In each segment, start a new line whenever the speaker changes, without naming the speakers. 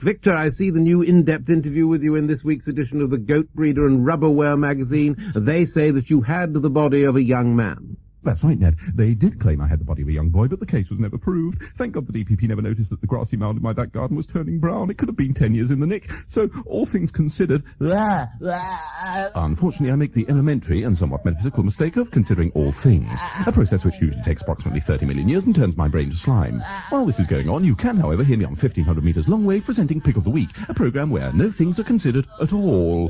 Victor, I see the new in-depth interview with you in this week's edition of the Goat Breeder and Rubberwear magazine. They say that you had the body of a young man.
That's right, Ned. They did claim I had the body of a young boy, but the case was never proved. Thank God the DPP never noticed that the grassy mound in my back garden was turning brown. It could have been 10 years in the nick. So, all things considered... Unfortunately, I make the elementary and somewhat metaphysical mistake of considering all things, a process which usually takes approximately 30 million years and turns my brain to slime. While this is going on, you can, however, hear me on 1500 metres long wave presenting Pick of the Week, a programme where no things are considered at all.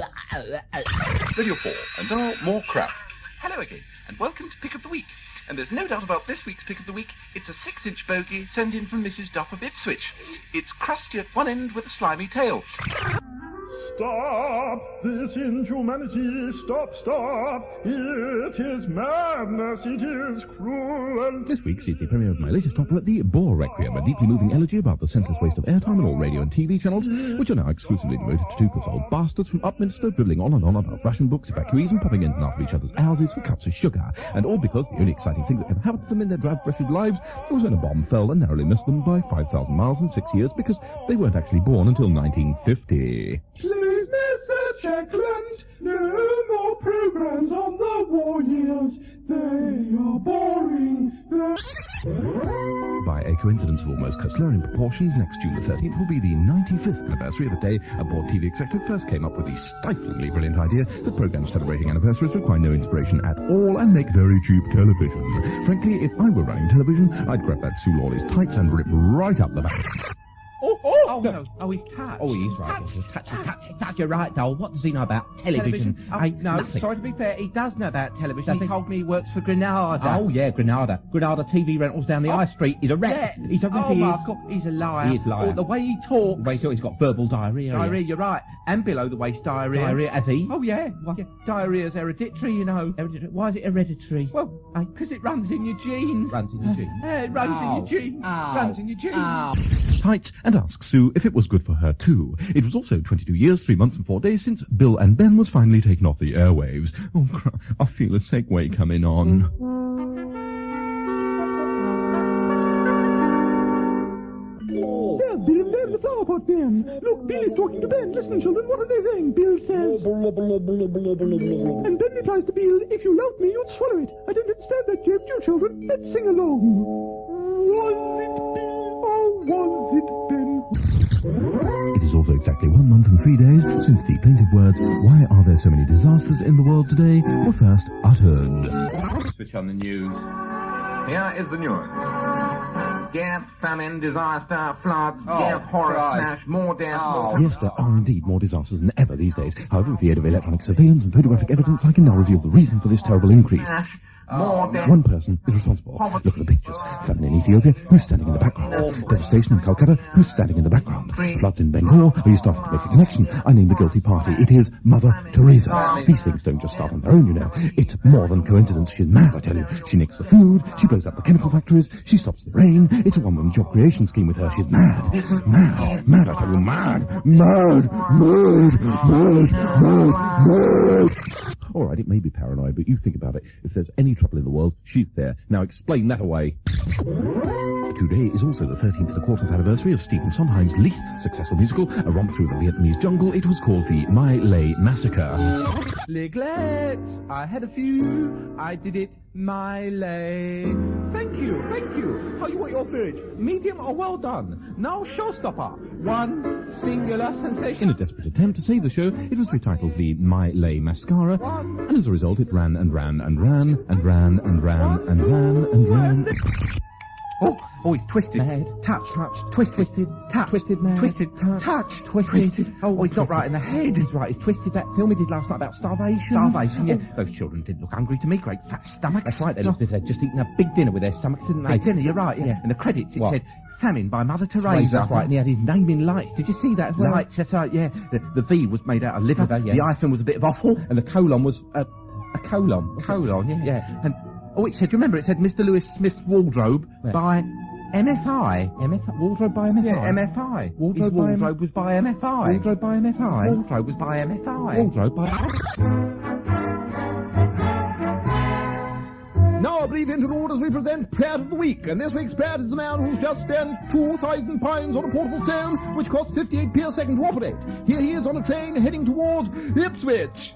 Radio 4, and now more crap. Hello again, and welcome to Pick of the Week. And there's no doubt about this week's Pick of the Week. It's a 6-inch bogey sent in from Mrs. Duff of Ipswich. It's crusty at one end with a slimy tail.
Stop this inhumanity, stop, it is madness, it is cruel and...
This week sees the premiere of my latest opera, The Boar Requiem, a deeply moving elegy about the senseless waste of airtime on all radio and TV channels, which are now exclusively devoted to toothless old bastards from Upminster dribbling on and on about Russian books, evacuees, and popping in and out of each other's houses for cups of sugar. And all because the only exciting thing that ever happened to them in their drab-wretched lives was when a bomb fell and narrowly missed them by 5,000 miles in 6 years because they weren't actually born until 1950.
Please, Mr. Checkland, no more programs on the war years. They are boring.
By a coincidence of almost Kesslerian proportions, next June the 13th will be the 95th anniversary of the day a bored TV executive first came up with the stiflingly brilliant idea that programs celebrating anniversaries require no inspiration at all and make very cheap television. Frankly, if I were running television, I'd grab that Sue Lawley's tights and rip right up the back.
Oh, no. Oh, he's touched.
Oh, he is right.
Touch. You're right, Dole. What does he know about television? No,
nothing.
Sorry to be fair, he does know about television. He told me he works for Granada. Oh, yeah, Granada. Granada TV rentals down the high street. He's a wreck.
Yeah.
He's a wreck. Oh, my God. He's a liar.
He is lying.
Oh, the way he talks.
He's got verbal diarrhea.
Diarrhea, you're right. And below the waist diarrhea.
Diarrhea, has he?
Oh, yeah. Diarrhea's hereditary, you know. Why is it hereditary? Well, because it runs in your genes.
Runs in your genes?
Yeah, it runs in your genes. Runs in your genes.
Tight and ask Sue if it was good for her too. It was also 22 years, 3 months and 4 days since Bill and Ben was finally taken off the airwaves. Oh, I feel a segue coming on.
There's Bill and Ben, the flower pot Ben. Look, Bill is talking to Ben. Listen, children, what are they saying? Bill says... And Ben replies to Bill, if you loved me, you'd swallow it. I don't understand that joke, do you, children? Let's sing along. Was it Bill or was it Ben?
It is also exactly 1 month and 3 days since the plaintive words, "Why are there so many disasters in the world today?" were first uttered.
Switch on the news. Here is the news. Death, famine, disaster, floods, death, horror, smash, more death, more...
Yes, there are indeed more disasters than ever these days. However, with the aid of electronic surveillance and photographic evidence, I can now reveal the reason for this terrible increase.
More death.
One person is responsible. Look at the pictures. Famine in Ethiopia, who's standing in the background? Devastation in Calcutta, who's standing in the background? Floods in Bengal, are you starting to make a connection? I name the guilty party. It is Mother Teresa. These things don't just start on their own, you know. It's more than coincidence. She's mad, I tell you. She nicks the food, she blows up the chemical factories, she stops the rain. It's a one-woman job creation scheme with her. She's mad. Mad, I tell you, mad. All right, it may be paranoid, but you think about it. If there's any trouble in the world, she's there. Now explain that away. Today is also the 13th and 1/4th anniversary of Stephen Sondheim's least successful musical, a romp through the Vietnamese jungle. It was called the My Lai Massacre.
Leglets, I had a few. I did it my lay. Thank you. How you want your beverage? Medium or well done? No showstopper. One singular sensation.
In a desperate attempt to save the show, it was retitled the My Lai Mascara, and as a result it ran and ran and ran and ran and ran and ran and ran.
Oh, he's twisted. Mad. Touch. Twisted. Touch. Twisted, mad. Twisted. Touch. Twisted. Oh, he's not right in the head. He's right. He's twisted. That film he did last night about starvation. Yeah. Those children didn't look hungry to me. Great fat stomachs. That's right. They looked as if they'd just eaten a big dinner with their stomachs, didn't they? Big dinner, you're right. Yeah. In the credits it said, Famine by Mother Teresa. That's right. And he had his name in lights. Did you see that as well? Lights, that's right, yeah. The V was made out of liver. The hyphen was a bit of offal. And the colon was a colon. Colon, yeah. And, it said, remember, it said Mr. Lewis Smith's wardrobe by... MFI. Wardrobe by MFI. Yeah, MFI. Wardrobe was by MFI. Wardrobe by MFI. Wardrobe was by MFI. Wardrobe by...
Now a brief interlude as we present Parrot of the Week, and this week's parrot is the man who's just spent £2,000 on a portable stone, which costs 58p a second to operate. Here he is on a train heading towards Ipswich.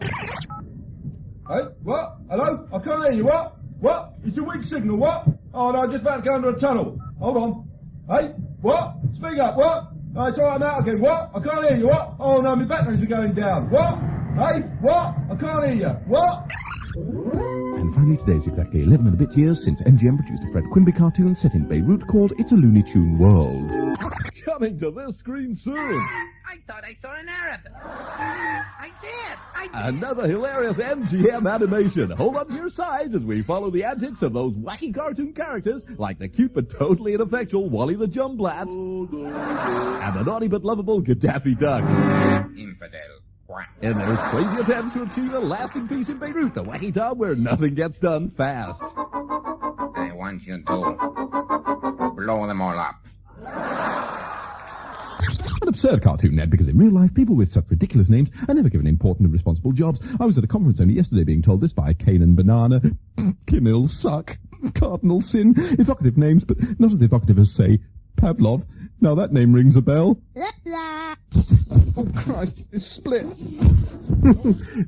Hey, what? Hello? I can't hear you, what? What? It's a weak signal, what? Oh no, just about to go under a tunnel. Hold on. Hey, what? Speak up, what? Oh, it's alright, I'm out again, what? I can't hear you, what? Oh no, my batteries are going down. What? Hey, what? I can't hear you, what?
And finally, today's exactly 11 and a bit years since MGM produced a Fred Quimby cartoon set in Beirut called It's a Looney Tune World. Coming to this screen soon.
I thought I saw an Arab. I did.
Another hilarious MGM animation. Hold on to your sides as we follow the antics of those wacky cartoon characters like the cute but totally ineffectual Wally the Jumblat and the naughty but lovable Gaddafi Duck.
Infidel.
In their crazy attempts to achieve a lasting peace in Beirut, the wacky town where nothing gets done fast.
I want you to blow them all up.
An absurd cartoon, Ned, because in real life, people with such ridiculous names are never given important and responsible jobs. I was at a conference only yesterday being told this by Canaan Banana, Kim Il-Suck, Cardinal Sin, evocative names, but not as evocative as, say, Pavlov. Now that name rings a bell. Oh, Christ, it's split.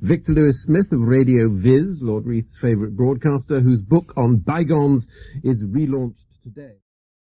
Victor Lewis Smith of Radio Viz, Lord Reith's favourite broadcaster, whose book on bygones is relaunched today.